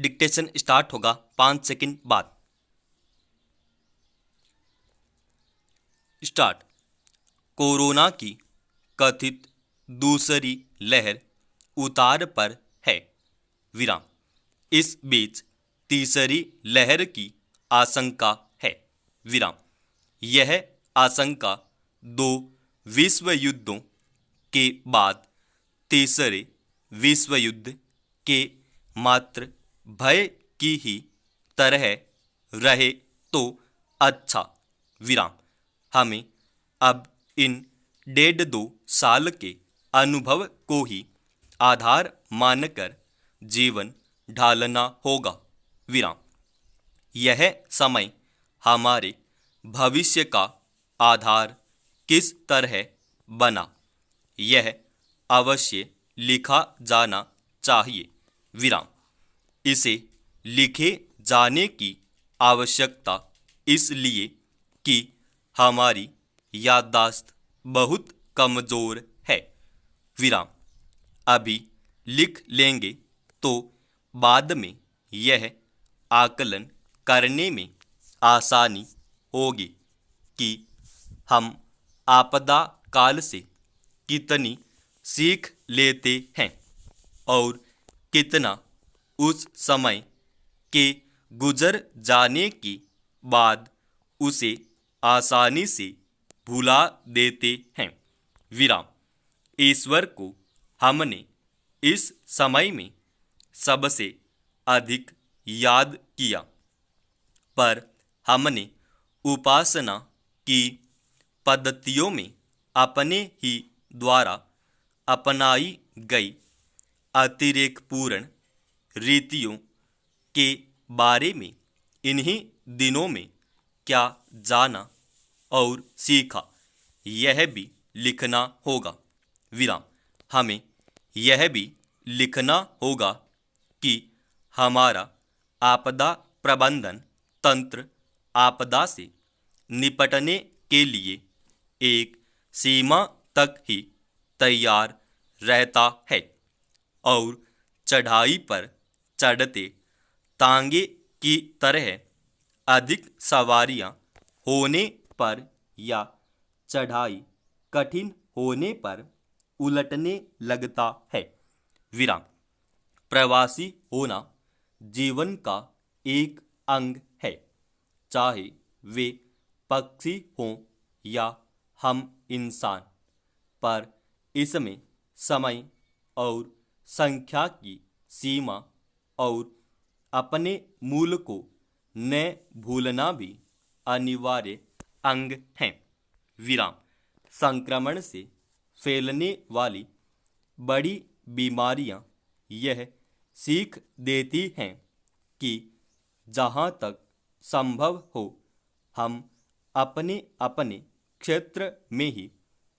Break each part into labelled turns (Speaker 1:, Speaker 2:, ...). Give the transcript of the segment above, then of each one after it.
Speaker 1: Dictation start होगा 5 second बाद। Start. Corona की कथित दूसरी लहर उतार पर है, विराम। इस बीच तीसरी लहर की आशंका है, विराम। यह आशंका 2 विश्व युद्धों के बाद तीसरे विश्व युद्ध के मात्र भय की ही तरह रहे तो अच्छा, विराम। हमें अब इन 1.5-2 साल के अनुभव को ही आधार मानकर जीवन ढालना होगा, विराम। यह समय हमारे भविष्य का आधार किस तरह बना, यह अवश्य लिखा जाना चाहिए, विराम। इसे लिखे जाने की आवश्यकता इसलिए कि हमारी याददाश्त बहुत कमजोर है, विराम। अभी लिख लेंगे तो बाद में यह आकलन करने में आसानी होगी कि हम आपदा काल से कितनी सीख लेते हैं और कितना उस समय के गुजर जाने के बाद उसे आसानी से भुला देते हैं, विराम। ईश्वर को हमने इस समय में सबसे अधिक याद किया, पर हमने उपासना की पद्धतियों में अपने ही द्वारा अपनाई गई अतिरेकपूर्ण रीतियों के बारे में इन्हीं दिनों में क्या जाना और सीखा, यह भी लिखना होगा, विराम। हमें यह भी लिखना होगा कि हमारा आपदा प्रबंधन तंत्र आपदा से निपटने के लिए एक सीमा तक ही तैयार रहता है और चढ़ाई पर चढ़ते तांगे की तरह अधिक सवारियां होने पर या चढ़ाई कठिन होने पर उलटने लगता है, विराम। प्रवासी होना जीवन का एक अंग है, चाहे वे पक्षी हों या हम इंसान, पर इसमें समय और संख्या की सीमा और अपने मूल को न भूलना भी अनिवार्य अंग हैं, विराम। संक्रमण से फैलने वाली बड़ी बीमारियां यह सीख देती हैं कि जहां तक संभव हो हम अपने अपने क्षेत्र में ही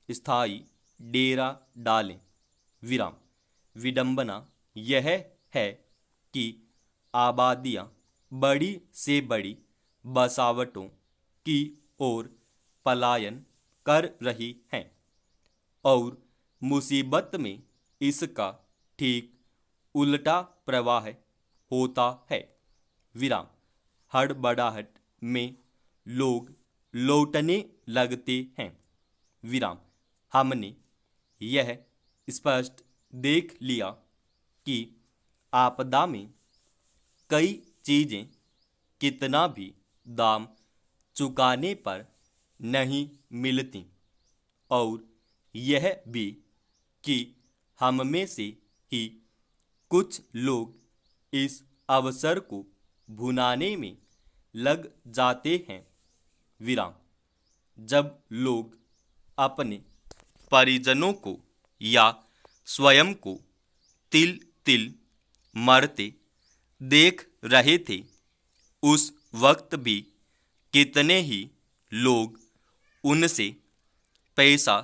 Speaker 1: स्थायी डेरा डालें, विराम। विडंबना यह है कि आबादियां बड़ी से बड़ी बसावटों की ओर पलायन कर रही हैं और मुसीबत में इसका ठीक उल्टा प्रवाह होता है, विराम। हड़बड़ाहट में लोग लौटने लगते हैं, विराम। हमने यह स्पष्ट देख लिया कि आपदा में कई चीजें कितना भी दाम चुकाने पर नहीं मिलती और यह भी कि हम में से ही कुछ लोग इस अवसर को भुनाने में लग जाते हैं, विराम। जब लोग अपने परिजनों को या स्वयं को तिल तिल मरते देख रहे थे, उस वक्त भी कितने ही लोग उनसे पैसा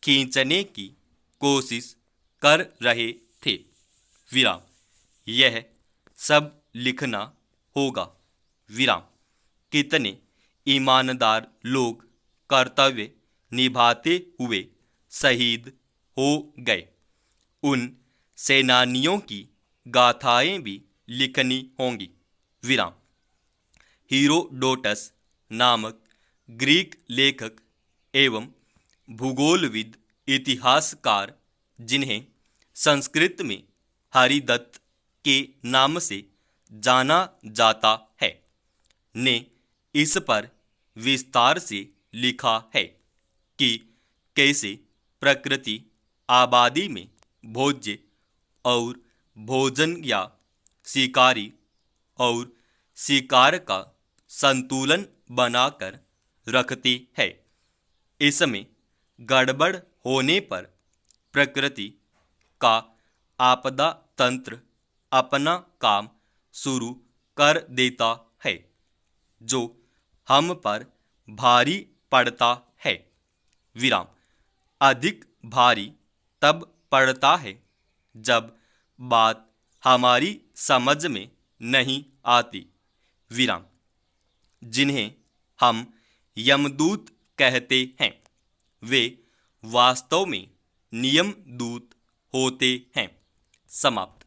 Speaker 1: खींचने की कोशिश कर रहे थे, विराम। यह सब लिखना होगा, विराम। कितने ईमानदार लोग कर्तव्य निभाते हुए शहीद हो गए। उन सेनानियों की गाथाएं भी लिखनी होंगी। विराम। हीरोडोटस नामक ग्रीक लेखक एवं भूगोलविद इतिहासकार, जिन्हें संस्कृत में हरिदत्त के नाम से जाना जाता है, ने इस पर विस्तार से लिखा है कि कैसे प्रकृति आबादी में भोज्य और भोजन या शिकारी और शिकार का संतुलन बनाकर रखती है। इसमें गड़बड़ होने पर प्रकृति का आपदा तंत्र अपना काम शुरू कर देता है, जो हम पर भारी पड़ता है। विराम। अधिक भारी तब पड़ता है जब बात हमारी समझ में नहीं आती। विराम। जिन्हें हम यमदूत कहते हैं, वे वास्तव में नियम दूत होते हैं। समाप्त।